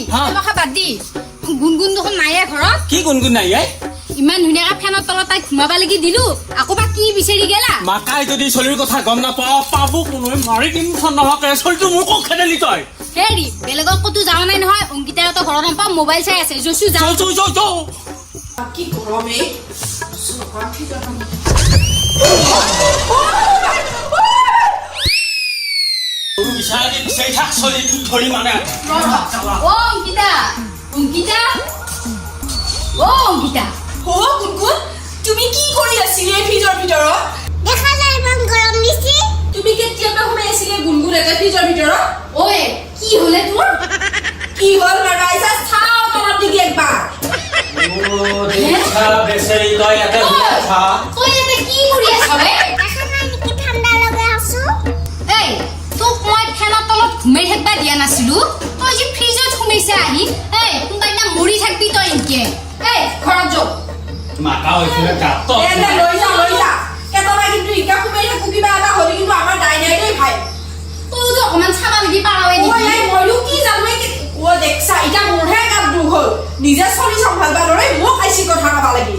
কথা বাদ দি গুণগুণ দেখোন নাইয়ে ঘৰত কি গুণগুণ নাই ইমান ধুনীয়াকে ফেনৰ তলত তাইক ঘুমাবা লাগি দিলো আকৌ বা কি বিচাৰি গেলা মাকাই যদি চলিৰ কথা গম নাপাওঁ পাব কোনো মাৰি দিম নহকে চলিটো মোৰ কক খেদালি তই হেৰি বেলেগত ক'তো যাৱা নাই নহয় অংকিতাহঁতৰ ঘৰত নাপাওঁ মোবাইল চাই আছে জচু যাওঁ কি গৰম এই বিচাৰি থাক চলি ধৰি মানে অ অংকিতা অংকিতা অ অংকিতা অ গুণগুণ তুমি কি কৰি আছিলি এই ফ্ৰিজৰ ভিতৰত দেখা যায় ইমান গৰম দিছে তুমি কেতিয়াবা সোমাই আছিলি গুণগুণ এটা ফ্ৰিজৰ ভিতৰত ঐ কি হলে তোৰ কি হ'ল লগাইছা চাও তলত দিগি একবাৰ বেচেৰি তই ইয়াতে তই ইয়াতে কি কৰি আছ বে দেখা নাই নেকি ঠাণ্ডা লগাই আছো এই তোক মই ফেনৰ তলত ঘুমাই থাকিবা দিয়া নাছিলো তই যে ফ্ৰিজত সোমাইছে আহি এই কোনোবা দিনা মৰি থাকবি তই এনেকে এই ঘৰত যাও মাকা হৈছিলে গাত এনে লৈ যা কেতিয়াবা কিন্তু ইকা সোমাই থাকো কিবা এটা হ'লে কিন্তু আমাৰ দাই নাই দেই ভাই তইও যে অকমান চাবা লাগি পাৰাৱে ও নেকি এই মইও কি জানো ও দেখছা ইটা মোৰহে গাত দুখ হ'ল নিজে চলি চম্ভালবা নৰে মোক আইছি কথা কবা লাগি